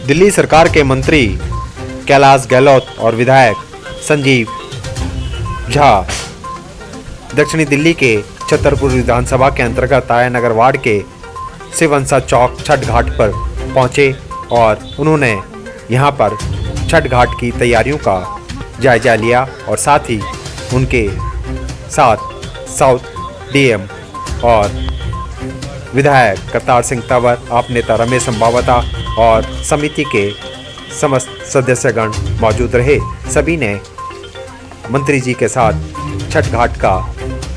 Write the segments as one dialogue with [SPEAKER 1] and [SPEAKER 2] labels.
[SPEAKER 1] दिल्ली सरकार के मंत्री कैलाश गहलोत और विधायक संजीव झा दक्षिणी दिल्ली के छतरपुर विधानसभा के अंतर्गत आया नगर वार्ड के शिवहंसा चौक छठ घाट पर पहुंचे और उन्होंने यहां पर छठ घाट की तैयारियों का जायजा लिया और साथ ही उनके साथ साउथ डीएम और विधायक करतार सिंह तंवर, आप नेता रमेश अंबावता और समिति के समस्त सदस्यगण मौजूद रहे। सभी ने मंत्री जी के साथ छठ घाट का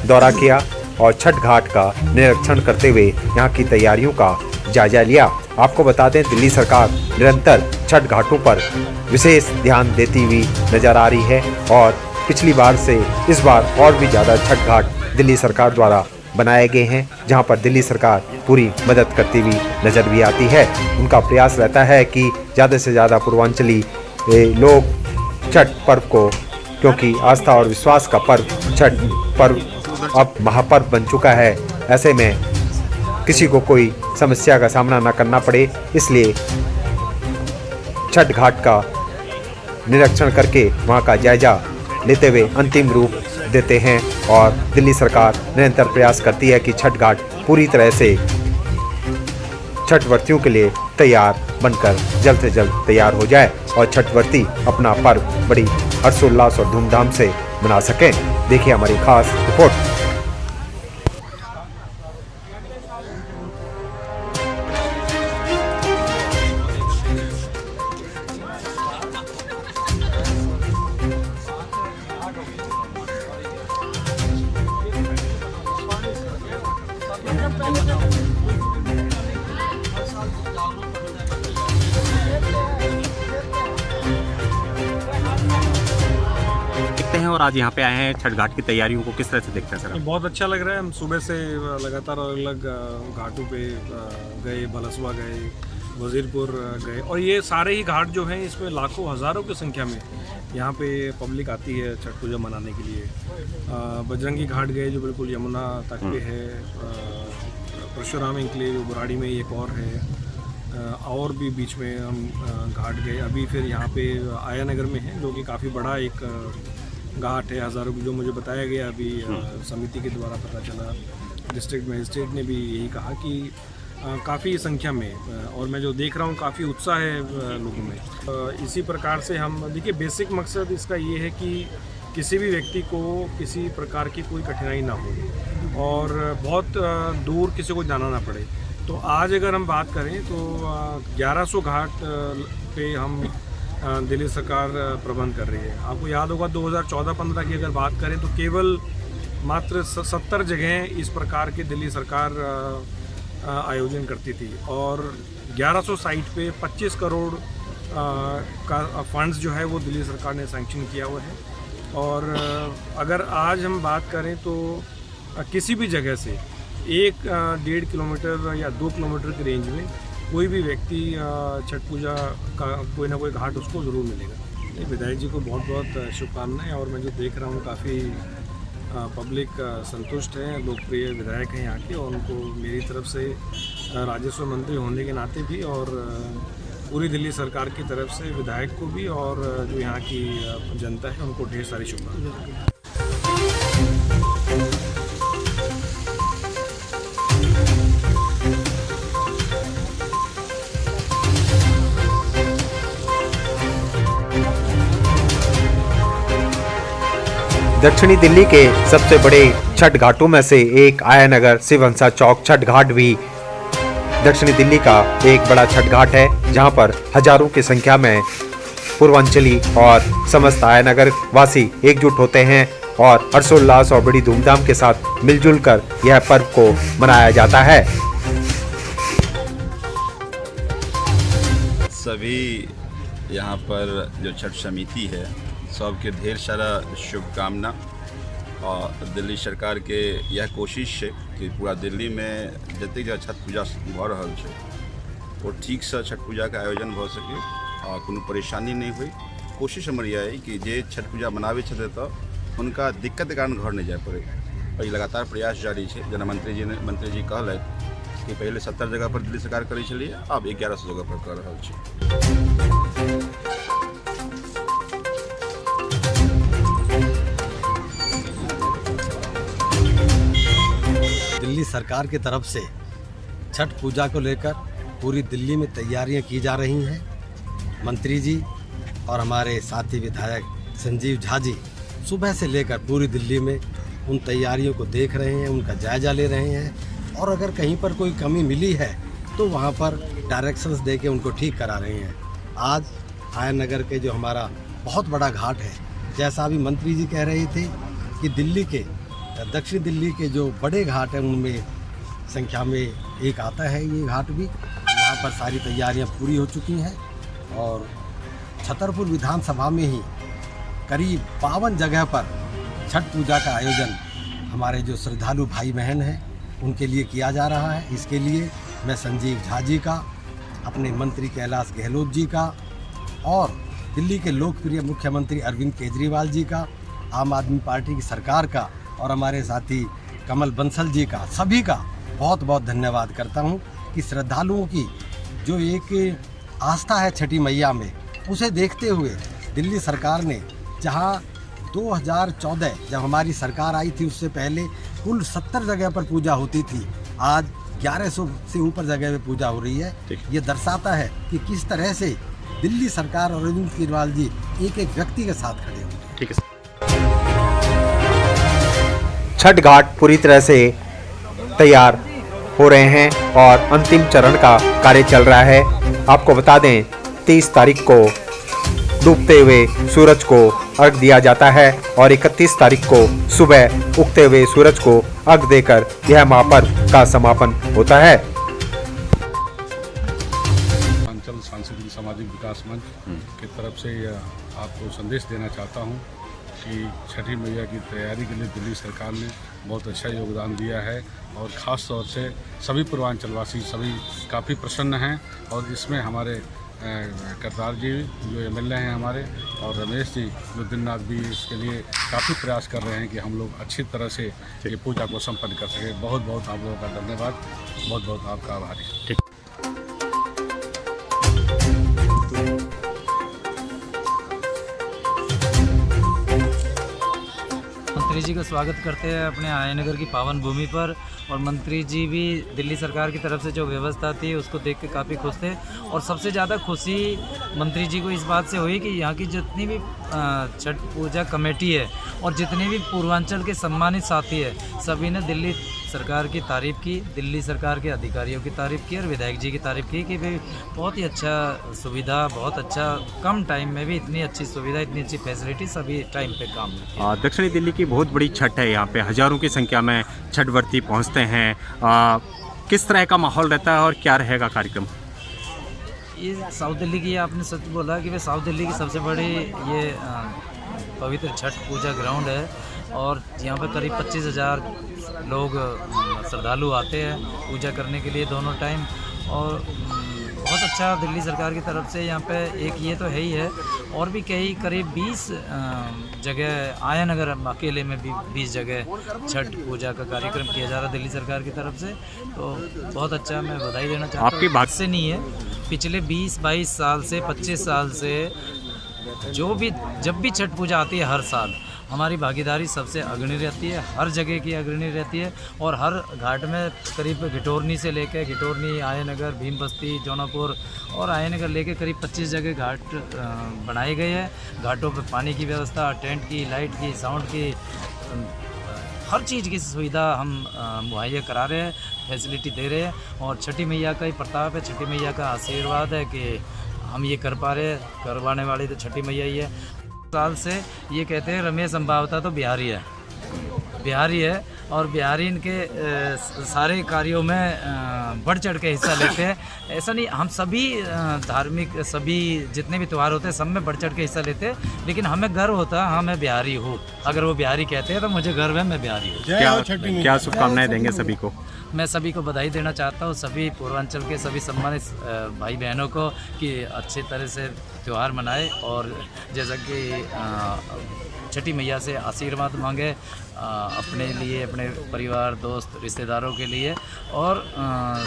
[SPEAKER 1] दौरा किया और छठ घाट का निरीक्षण करते हुए यहाँ की तैयारियों का जायजा लिया। आपको बता दें, दिल्ली सरकार निरंतर छठ घाटों पर विशेष ध्यान देती हुई नजर आ रही है और पिछली बार से इस बार और भी ज़्यादा छठ घाट दिल्ली सरकार द्वारा बनाए गए हैं, जहां पर दिल्ली सरकार पूरी मदद करती हुई नजर भी आती है। उनका प्रयास रहता है कि ज़्यादा से ज़्यादा पूर्वांचली लोग छठ पर्व को, क्योंकि आस्था और विश्वास का पर्व छठ पर्व अब महापर्व बन चुका है, ऐसे में किसी को कोई समस्या का सामना न करना पड़े, इसलिए छठ घाट का निरीक्षण करके वहां का जायजा लेते हुए अंतिम रूप देते हैं और दिल्ली सरकार निरंतर प्रयास करती है कि छठ घाट पूरी तरह से छठ व्रतियों के लिए तैयार बनकर जल्द से जल्द तैयार हो जाए और छठ व्रती अपना पर्व बड़ी हर्षोल्लास और धूमधाम से मना सकें। देखिए हमारी खास रिपोर्ट।
[SPEAKER 2] हैं और आज यहाँ पे आए हैं छठ घाट की तैयारियों को किस तरह से देखते हैं सर?
[SPEAKER 3] बहुत अच्छा लग रहा है। हम सुबह से लगातार अलग घाटों पे गए, बलसवा गए, वजीरपुर गए और ये सारे ही घाट जो हैं इसमें लाखों हज़ारों की संख्या में यहाँ पे पब्लिक आती है छठ पूजा मनाने के लिए। बजरंगी घाट गए जो बिल्कुल यमुना तट पे है, परशुराम एन्क्लेव बुराड़ी में एक और है, और भी बीच में हम घाट गए। अभी फिर यहाँ पे आया नगर में है जो कि काफ़ी बड़ा एक घाट है, हज़ारों की, जो मुझे बताया गया अभी समिति के द्वारा पता चला। डिस्ट्रिक्ट मजिस्ट्रेट ने भी यही कहा कि काफ़ी संख्या में, और मैं जो देख रहा हूँ काफ़ी उत्साह है लोगों में। इसी प्रकार से हम देखिए, बेसिक मकसद इसका ये है कि किसी भी व्यक्ति को किसी प्रकार की कोई कठिनाई ना हो और बहुत दूर किसी को जाना ना पड़े। तो आज अगर हम बात करें तो 1100 घाट पे हम दिल्ली सरकार प्रबंध कर रही है। आपको याद होगा 2014-15 की अगर बात करें तो केवल मात्र 70 जगह इस प्रकार की दिल्ली सरकार आयोजन करती थी और 1100 साइट पे 25 करोड़ का फंड्स जो है वो दिल्ली सरकार ने सैंक्शन किया हुआ है। और अगर आज हम बात करें तो किसी भी जगह से 1-1.5 किलोमीटर या 2 किलोमीटर की रेंज में कोई भी व्यक्ति छठ पूजा का कोई ना कोई घाट उसको ज़रूर मिलेगा। विधायक जी को बहुत बहुत शुभकामनाएं और मैं जो देख रहा हूँ काफ़ी पब्लिक संतुष्ट है, लोकप्रिय विधायक हैं यहाँ के, और उनको मेरी तरफ से राजस्व मंत्री होने के नाते भी और पूरी दिल्ली सरकार की तरफ से विधायक को भी और जो यहाँ की जनता है उनको ढेर सारी शुभकामनाएं।
[SPEAKER 1] दक्षिणी दिल्ली के सबसे बड़े छठ घाटों में से एक आया नगर शिवहंसा चौक छठ घाट भी दक्षिणी दिल्ली का एक बड़ा छठ घाट है, जहां पर हजारों की संख्या में पूर्वांचली और समस्त आया नगर वासी एकजुट होते हैं और हर्षोल्लास और बड़ी धूमधाम के साथ मिलजुल कर यह पर्व को मनाया जाता है।
[SPEAKER 4] सभी यहाँ पर जो छठ समिति है सबके ढेर सारा शुभकामना। और दिल्ली सरकार के यह कोशिश है कि पूरा दिल्ली में जतेक जगह छठ पूजा भ रहल छै वो ठीक से छठ पूजा के आयोजन भ सके और कोनो परेशानी नहीं हुई। कोशिश हमर यह है कि जे छठ पूजा मनावे छथि तो उनका दिक्कत के कारण घर नहीं जाए पड़े और ये लगातार प्रयास जारी है। जेना मंत्री जी कहलथि कि पहले 70 जगह पर दिल्ली सरकार करी चलिए, अब 1100 जगह पर कर रहा छी।
[SPEAKER 5] दिल्ली सरकार की तरफ से छठ पूजा को लेकर पूरी दिल्ली में तैयारियां की जा रही हैं। मंत्री जी और हमारे साथी विधायक संजीव झा जी सुबह से लेकर पूरी दिल्ली में उन तैयारियों को देख रहे हैं, उनका जायजा ले रहे हैं और अगर कहीं पर कोई कमी मिली है तो वहाँ पर डायरेक्शंस दे के उनको ठीक करा रहे हैं। आज आयन नगर के जो हमारा बहुत बड़ा घाट है, जैसा अभी मंत्री जी कह रहे थे कि दिल्ली के दक्षिण दिल्ली के जो बड़े घाट हैं उनमें संख्या में एक आता है ये घाट भी। यहाँ पर सारी तैयारियाँ पूरी हो चुकी हैं और छतरपुर विधानसभा में ही करीब 52 जगह पर छठ पूजा का आयोजन हमारे जो श्रद्धालु भाई बहन हैं उनके लिए किया जा रहा है। इसके लिए मैं संजीव झा जी का, अपने मंत्री कैलाश गहलोत जी का और दिल्ली के लोकप्रिय मुख्यमंत्री अरविंद केजरीवाल जी का, आम आदमी पार्टी की सरकार का और हमारे साथी कमल बंसल जी का, सभी का बहुत बहुत धन्यवाद करता हूं कि श्रद्धालुओं की जो एक आस्था है छठी मैया में, उसे देखते हुए दिल्ली सरकार ने जहां 2014 जब हमारी सरकार आई थी उससे पहले कुल 70 जगह पर पूजा होती थी, आज 1100 से ऊपर जगह पे पूजा हो रही है। ये दर्शाता है कि किस तरह से दिल्ली सरकार और अरविंद केजरीवाल जी एक एक व्यक्ति के साथ खड़े हुए हैं।
[SPEAKER 2] ठीक है।
[SPEAKER 1] छठ घाट पूरी तरह से तैयार हो रहे हैं और अंतिम चरण का कार्य चल रहा है। आपको बता दें 30 तारीख को डूबते हुए सूरज को अर्घ दिया जाता है और 31 तारीख को सुबह उगते हुए सूरज को अर्घ देकर यह महापर्व का समापन होता है।
[SPEAKER 6] अंचल सांस्कृतिक सामाजिक विकास मंच की तरफ से आपको संदेश देना चाहता हूं कि छठी मैया की तैयारी के लिए दिल्ली सरकार ने बहुत अच्छा योगदान दिया है और ख़ास तौर से सभी पूर्वांचलवासी सभी काफ़ी प्रसन्न हैं और इसमें हमारे करतार जी जो एमएलए हैं हमारे और रमेश जी जो दिन रात भी इसके लिए काफ़ी प्रयास कर रहे हैं कि हम लोग अच्छी तरह से ये पूजा को संपन्न कर सकें। बहुत बहुत आप लोगों का धन्यवाद, बहुत बहुत आपका आभारी।
[SPEAKER 7] मंत्री जी का स्वागत करते हैं अपने आयनगर की पावन भूमि पर और मंत्री जी भी दिल्ली सरकार की तरफ से जो व्यवस्था थी उसको देख के काफ़ी खुश थे और सबसे ज़्यादा खुशी मंत्री जी को इस बात से हुई कि यहाँ की जितनी भी छठ पूजा कमेटी है और जितने भी पूर्वांचल के सम्मानित साथी है सभी ने दिल्ली सरकार की तारीफ़ की, दिल्ली सरकार के अधिकारियों की तारीफ़ की और विधायक जी की तारीफ़ की कि भाई बहुत ही अच्छा सुविधा, बहुत अच्छा कम टाइम में भी इतनी अच्छी सुविधा, इतनी अच्छी फैसिलिटी सभी टाइम पे काम में।
[SPEAKER 2] दक्षिणी दिल्ली की बहुत बड़ी छठ है, यहाँ पे हज़ारों की संख्या में छठ व्रती पहुँचते हैं। किस तरह का माहौल रहता है और क्या रहेगा कार्यक्रम?
[SPEAKER 7] ये साउथ दिल्ली की आपने सच बोला कि वे साउथ दिल्ली की सबसे बड़ी ये पवित्र छठ पूजा ग्राउंड है और यहाँ पर करीब 25,000 लोग श्रद्धालु आते हैं पूजा करने के लिए दोनों टाइम और बहुत अच्छा दिल्ली सरकार की तरफ से यहाँ पे एक ये तो है ही है और भी कई करीब 20 जगह आयनगर अकेले में भी 20 जगह छठ पूजा का कार्यक्रम किया जा रहा है दिल्ली सरकार की तरफ से। तो बहुत अच्छा, मैं बधाई देना चाहता हूँ।
[SPEAKER 2] आपकी बात
[SPEAKER 7] से नहीं है, पिछले 20-22 साल से 25 साल से जो भी जब भी छठ पूजा आती है हर साल हमारी भागीदारी सबसे अग्रणी रहती है, हर जगह की अग्रणी रहती है और हर घाट में करीब घिटोरनी से लेकर घिटोरनी, आयनगर, भीम बस्ती, जौनापुर और आयनगर लेके करीब 25 जगह घाट बनाए गए हैं। घाटों पे पानी की व्यवस्था, टेंट की, लाइट की, साउंड की, हर चीज़ की सुविधा हम मुहैया करा रहे हैं, फैसिलिटी दे रहे हैं और छठी मैया का ही प्रताप है, छठी मैया का आशीर्वाद है कि हम ये कर पा रहे हैं। करवाने वाली तो छठी मैया ही है। साल से ये कहते हैं रमेश संभावता तो बिहारी है और बिहारी इनके सारे कार्यों में बढ़ चढ़ के हिस्सा लेते हैं। ऐसा नहीं, हम सभी धार्मिक सभी जितने भी त्यौहार होते हैं सब में बढ़ चढ़ के हिस्सा लेते हैं, लेकिन हमें गर्व होता है हाँ मैं बिहारी हूँ। अगर वो बिहारी कहते हैं तो मुझे गर्व है, मैं बिहारी हूँ।
[SPEAKER 2] क्या शुभकामनाएं देंगे सभी को?
[SPEAKER 7] मैं सभी को बधाई देना चाहता हूँ, सभी पूर्वांचल के सभी सम्मानित भाई बहनों को कि अच्छी तरह से त्यौहार मनाए और जैसा कि छठी मैया से आशीर्वाद मांगे अपने लिए, अपने परिवार, दोस्त, रिश्तेदारों के लिए, और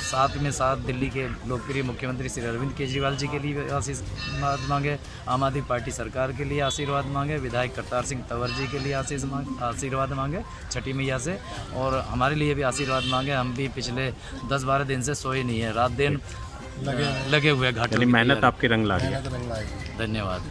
[SPEAKER 7] साथ में साथ दिल्ली के लोकप्रिय मुख्यमंत्री श्री अरविंद केजरीवाल जी के लिए भी आशीर्वाद मांगे, आम आदमी पार्टी सरकार के लिए आशीर्वाद मांगे, विधायक करतार सिंह तंवर जी के लिए आशीर्वाद मांगे छठी मैया से, और हमारे लिए भी आशीर्वाद मांगे। हम भी पिछले 10-12 दिन से सोए नहीं है, रात दिन लगे हुए घाटों
[SPEAKER 2] यानी
[SPEAKER 7] की
[SPEAKER 2] मेहनत
[SPEAKER 7] तैयारी।
[SPEAKER 2] आपके रंग ला रही है।
[SPEAKER 7] धन्यवाद।